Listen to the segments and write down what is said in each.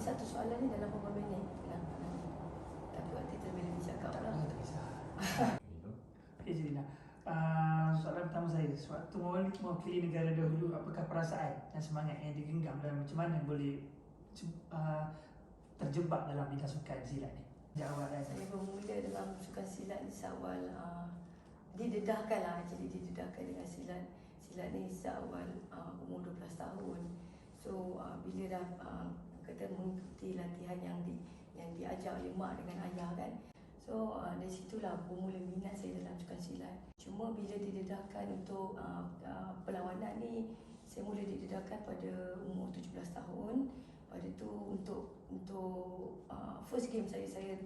satu soalan ni dalam beberapa minit. Tapi waktu terlebih lebih cakap lah. Tak kisah. Okey, Jelina. Soalan pertama saya, sewaktu mewakili negara dahulu, apakah perasaan dan semangat yang digenggam dan macam mana boleh terjebak dalam bidang sukan silat ni? Jawapan Saya bermula dalam sukan silat ni seawal didedahkan lah. Jadi didedahkan dengan silat ni seawal umur 12 tahun. So bila dah kata mengikuti latihan yang diajar oleh mak dengan ayah kan. So dari situlah bermula minat saya dalam sukan silat. Cuma bila didedahkan untuk perlawanan ni, saya mula didedahkan pada umur 17 tahun. Pada tu untuk first game saya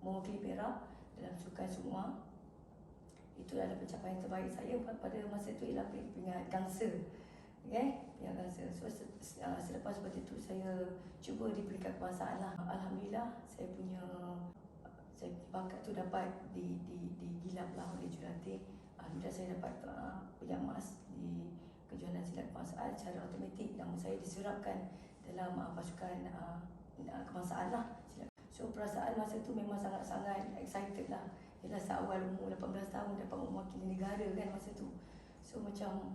mewakili Perak dalam sukan semua. Itu adalah pencapaian terbaik saya pada masa itu ialah peringkat gangsa. Peringkat gangsa. So selepas seperti itu saya cuba di peringkat kebangsaan lah. Alhamdulillah saya bakat tu dapat digilap lah oleh jurulatih. Alhamdulillah saya dapat peringkat emas di kejuaraan silat kebangsaan secara automatik. Nama saya diserapkan dalam pasukan kebangsaan lah. So perasaan masa tu memang sangat-sangat excited lah. Ialah seawal umur 18 tahun dapat mewakili negara kan masa tu. So macam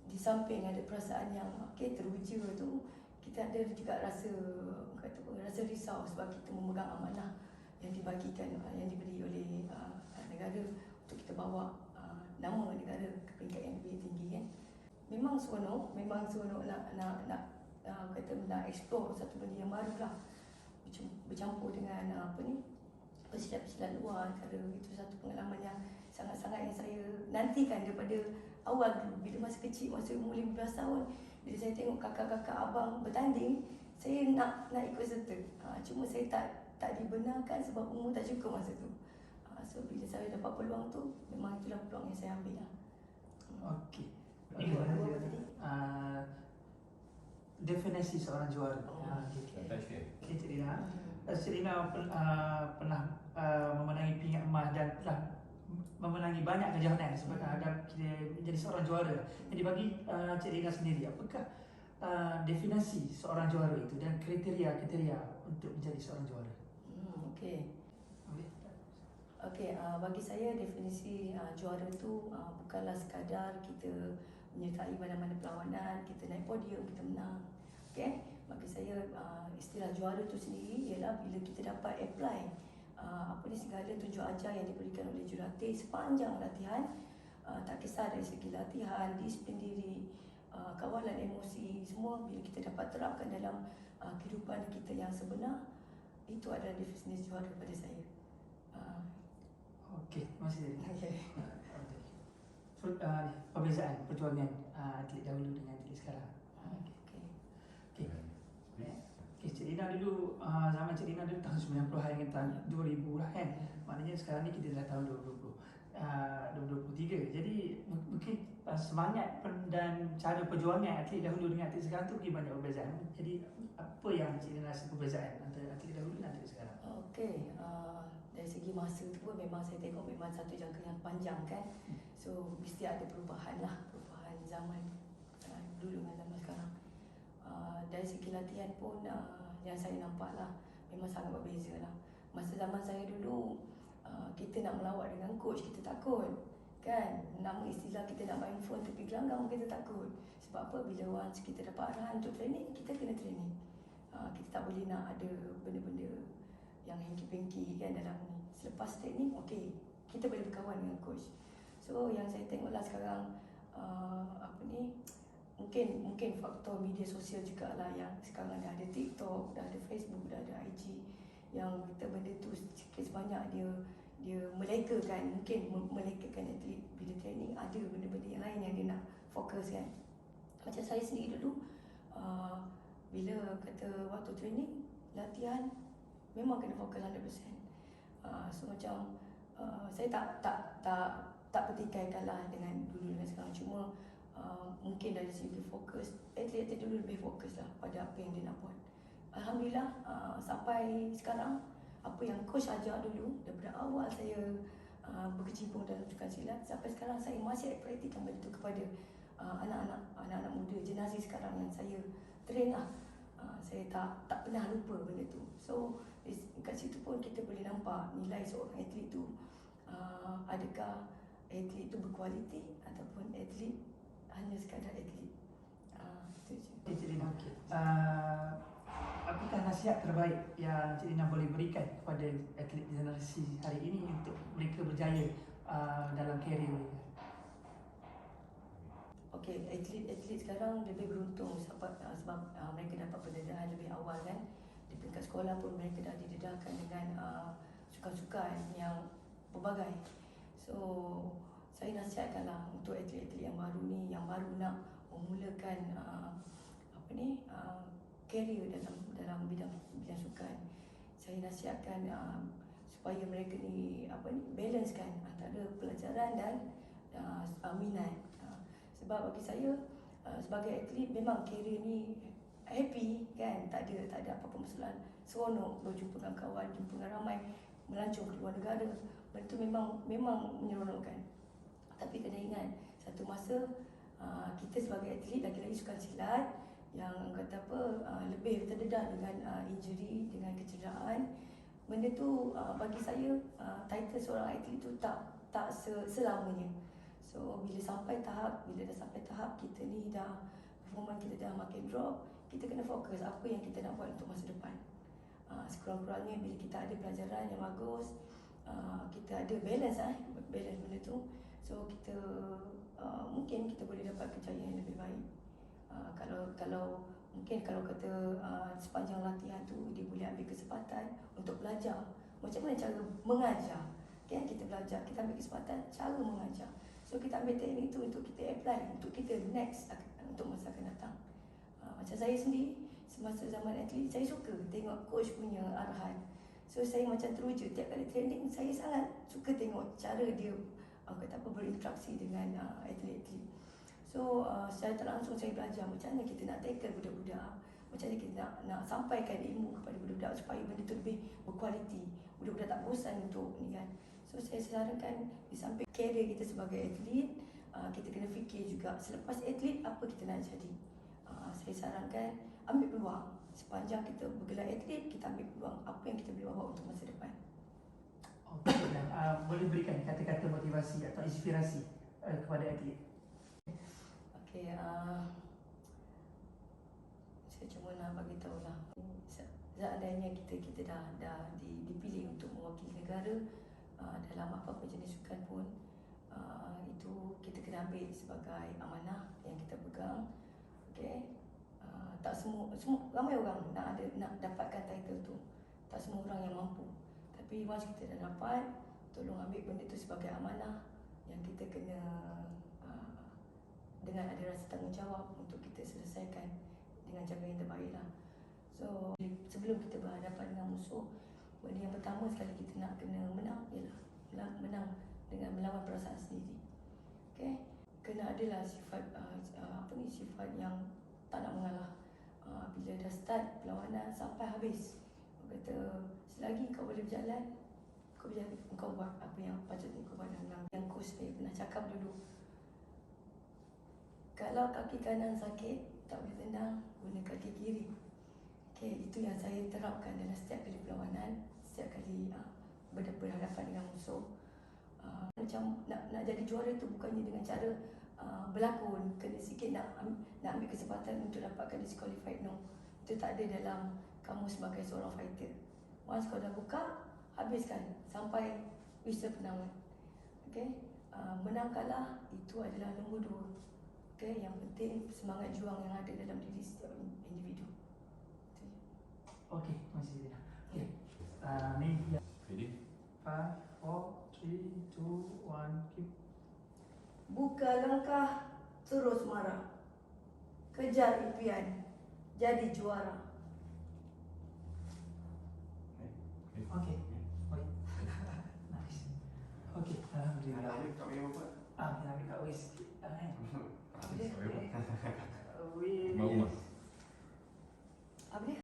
di samping ada perasaan yang teruja tu, kita ada juga rasa risau sebab kita memegang amanah yang diberi oleh negara untuk kita bawa nama negara ke peringkat yang lebih tinggi kan. Memang seronok nak explore satu benda yang baru lah, bercampur dengan pesilat-pesilat luar negara. Itu satu pengalaman yang sangat-sangat yang saya nantikan daripada awal dulu. Bila masa kecil, masa umur 15 tahun, bila saya tengok kakak-kakak abang bertanding, saya nak ikut serta. Cuma saya tak dibenarkan sebab umur tak cukup masa tu. So bila saya dapat peluang tu, memang itulah peluang yang saya ambil lah. Okey. Definisi seorang juara. Cik Lina. Cik Lina pernah memenangi peringkat emas dan telah memenangi banyak kejohanan dan menjadi seorang juara. Jadi bagi Cik Lina sendiri, apakah definisi seorang juara itu dan kriteria untuk menjadi seorang juara? Okey, bagi saya definisi juara tu bukanlah sekadar kita menyertai mana-mana perlawanan, kita naik podium, kita menang. Bagi saya istilah juara tu sendiri ialah bila kita dapat apply segala tunjuk ajar yang diberikan oleh jurulatih sepanjang latihan, tak kisah dari segi latihan, disiplin diri, kawalan emosi, semua bila kita dapat terapkan dalam kehidupan kita yang sebenar, itu adalah definisi juara pada saya. Okey, masih jadi. So, perbezaan perjuangan atlet dahulu dengan atlet sekarang. Okey, Cik Lina dulu, zaman Cik Lina dulu tahun 90-an dengan tahun 2000 lah kan. Maknanya sekarang ni kita dah tahun 2023. Jadi mungkin semangat dan cara perjuangan atlet dahulu dengan atlet sekarang tu mungkin banyak perbezaan. Jadi apa yang Cik Lina rasa perbezaan antara atlet dahulu dan atlet sekarang? Dari segi masa tu pun memang saya tengok memang satu jangka yang panjang kan. So mesti ada perubahan zaman dulu dengan zaman sekarang. Dari segi latihan pun yang saya nampak lah memang sangat berbeza lah. Masa zaman saya dulu kita nak melawat dengan coach, kita takut kan. Nama istilah kita nak main phone tepi gelanggang, kita takut. Sebab apa? Bila once kita dapat arahan untuk training, kita kena training. Kita tak boleh nak ada benda-benda yang hengki-pengki kan dalam ni. Selepas training, kita boleh berkawan dengan coach. So yang saya tengoklah sekarang mungkin faktor media sosial jugalah yang sekarang dah ada TikTok, dah ada Facebook, dah ada IG, yang kita benda tu sikit sebanyak dia melekakan, mungkin melekakan atlet bila training ada benda-benda yang lain yang dia nak fokus kan. Macam saya sendiri dulu bila kata waktu training, latihan memang kena fokus 100%. So macam saya tak pertikaikan lah dengan dulu dengan sekarang. Cuma mungkin dari segi fokus, atlet dulu lebih fokus lah pada apa yang dia nak buat. Alhamdulillah sampai sekarang, apa yang coach ajar dulu daripada awal saya berkecimpung dalam sukan silat sampai sekarang, saya masih praktikkan benda itu kepada anak-anak muda generasi sekarang yang saya train lah. Saya saya tak pernah lupa benda tu. So kat situ pun kita boleh nampak nilai seorang atlet tu, adakah atlet tu berkualiti ataupun atlet hanya sekadar atlet. Itu je. Cik Lina, apakah nasihat terbaik yang Cik Lina boleh berikan kepada atlet generasi hari ini untuk mereka berjaya dalam karier mereka? Okey, atlet sekarang lebih beruntung sebab mereka dapat pendedahan lebih awal kan. Di peringkat sekolah pun mereka dah didedahkan dengan sukan-sukan yang pelbagai. So saya nasihatkanlah untuk atlet-atlet yang baru ni, yang baru nak memulakan karier dalam bidang sukan. Saya nasihatkan supaya mereka ni balancekan antara pelajaran dan minat. Sebab bagi saya sebagai atlet memang karier ni happy kan, tak ada apa-apa masalah, seronok berjumpa dengan kawan, jumpa dengan ramai, melancong ke luar negara. Benda tu memang menyeronokkan. Tapi kena ingat satu masa kita sebagai atlet lagi-lagi sukan silat yang kata lebih terdedah dengan injury, dengan kecederaan. Benda tu bagi saya title seorang atlet tu tak selamanya. So bila dah sampai tahap kita ni performance kita dah makin drop, kita kena fokus apa yang kita nak buat untuk masa depan. Sekurang-kurangnya bila kita ada pelajaran yang bagus, kita ada balance benda tu, so kita mungkin kita boleh dapat kejayaan yang lebih baik. Kalau kata sepanjang latihan tu dia boleh ambil kesempatan untuk belajar macam mana cara mengajar, kan? Kita belajar, kita ambil kesempatan cara mengajar. So kita ambil teknik tu untuk kita apply, untuk kita next untuk masa akan datang. Macam saya sendiri semasa zaman atlet, saya suka tengok coach punya arahan. So saya macam teruja tiap kali training, saya sangat suka tengok cara dia berinteraksi dengan atlet-atlet. So secara tak langsung saya belajar macam mana kita nak tackle budak-budak, macam mana kita nak sampaikan ilmu kepada budak-budak supaya benda tu lebih berkualiti, budak-budak tak bosan untuk ni kan. So saya sarankan di samping karier kita sebagai atlet, kita kena fikir juga selepas atlet apa kita nak jadi. Saya sarankan ambil peluang. Sepanjang kita bergelar atlet, kita ambil peluang apa yang kita boleh bawa untuk masa depan. Okey, dan boleh berikan kata-kata motivasi atau inspirasi kepada atlet? Okey, saya cuma nak bagi tahulah, seandainya kita dah dipilih untuk mewakili negara dalam apa-apa jenis sukan pun, itu kita kena ambil sebagai amanah yang kita pegang. Okey, tak semua ramai orang nak dapatkan title tu. Tak semua orang yang mampu. Tapi once kita dah dapat, tolong ambil benda tu sebagai amanah yang kita kena dengan ada rasa tanggungjawab untuk kita selesaikan dengan cara yang terbaik lah. So sebelum kita berhadapan dengan musuh, benda yang pertama sekali kita nak kena menang ialah menang dengan melawan perasaan sendiri. Okay? Kena adalah sifat sifat yang tak nak mengalah. Bila dah start perlawanan sampai habis, kata selagi kau boleh berjalan, kau buat apa yang patutnya kau buat. Yang coach saya pernah cakap dulu, kalau kaki kanan sakit, tak boleh tendang, guna kaki kiri. Okay, itu yang saya terapkan dalam setiap kali perlawanan, setiap kali berhadapan dengan musuh. Macam nak jadi juara tu bukannya dengan cara berlakon, kena sikit nak ambil kesempatan untuk dapatkan disqualified. No, itu tak ada dalam kamu sebagai seorang fighter. Once kau dah buka, habiskan sampai whistle penangan. Okay? Menang kalah itu adalah nombor 2. Okay? Yang penting semangat juang yang ada dalam diri setiap individu. Okey, terima kasih Lina. Okey, ni dia. Ready? 5, 4, 3, 2, 1, keep. Buka langkah, terus marah. Kejar impian, jadi juara. Okey. Okey. Nice. Okey, alhamdulillah. Ada kat meja apa? Kita ambil kat waist sikit. Sorry, Wih. Mau. Apa dia?